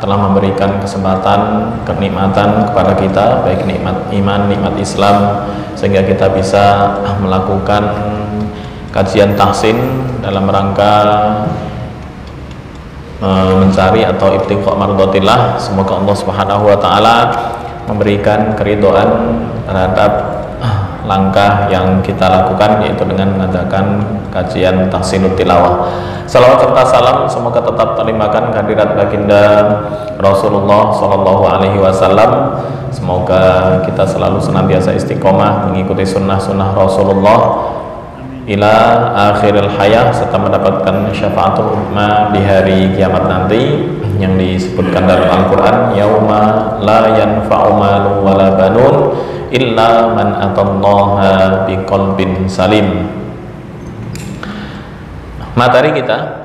telah memberikan kesempatan, kenikmatan kepada kita, baik nikmat iman, nikmat Islam, sehingga kita bisa melakukan kajian tahsin dalam rangka mencari atau ibtiqa mardatillah. Semoga Allah Subhanahu wa taala memberikan keridhaan terhadap langkah yang kita lakukan, yaitu dengan mengadakan kajian tahsinut tilawah. Salawat serta salam semoga tetap terlimpahkan kehadirat baginda Rasulullah Sallallahu Alaihi Wasallam. Semoga kita selalu senantiasa istiqomah mengikuti sunnah-sunnah Rasulullah ila akhiril hayah, serta mendapatkan syafaatul ummah di hari kiamat nanti, yang disebutkan dalam Al-Quran, yauma la yanfa'u malun wala banun illa man atallaha biqalbin salim. Materi kita